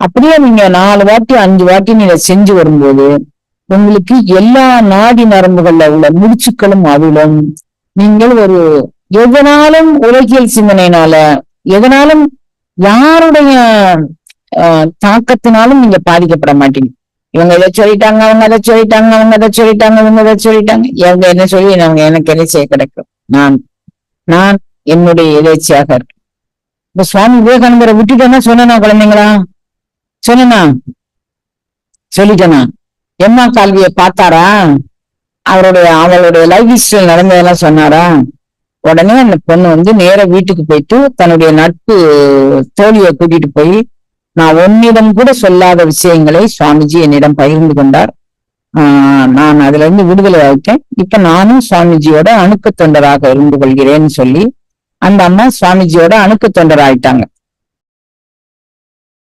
அப்படியே நீங்க 4 வாட்டி 5 வாட்டி நீங்க செஞ்சு வரும்போது உங்களுக்கு எல்லா நாடி நரம்புகள்ல உள்ள முடிச்சுக்களும் அவிழும். நீங்கள் ஒரு எதனாலும் உலகியல் சிந்தனையினால, எதனாலும் யாருடைய தாக்கத்தினாலும் நீங்க பாதிக்கப்பட மாட்டீங்க. இவங்க இதை சொல்லிட்டாங்க, அவங்க அதை சொல்லிட்டாங்க, அவங்க அதை சொல்லிட்டாங்க, இவங்க அதை சொல்லிட்டாங்க, இவங்க என்ன சொல்லி அவங்க எனக்கு எதேச்சையா கிடைக்கும். நான் என்னுடைய எதேச்சையாக இருக்கேன். இப்ப சுவாமி விவேகானந்தரை விட்டுட்டேன்னா சொன்னா குழந்தைங்களா, சொன்னா சொல்லிட்டேனா? எம்மா கால்வியை பார்த்தாரா? அவளுடைய லைஃப் ஹிஸ்டரி நடந்ததெல்லாம் சொன்னாரா? உடனே அந்த பொண்ணு நேர வீட்டுக்கு போயிட்டு தன்னுடைய நட்பு தோழியை கூட்டிட்டு போய், நான் உன்னிடம் கூட சொல்லாத விஷயங்களை சுவாமிஜி என்னிடம் பகிர்ந்து கொண்டார். நான் அதுல இருந்து விடுதலை ஆயிட்டேன். இப்ப நானும் சுவாமிஜியோட அணுக்க தொண்டராக இருந்து கொள்கிறேன்னு சொல்லி அந்த அம்மா சுவாமிஜியோட அணுக்க தொண்டர் ஆயிட்டாங்க.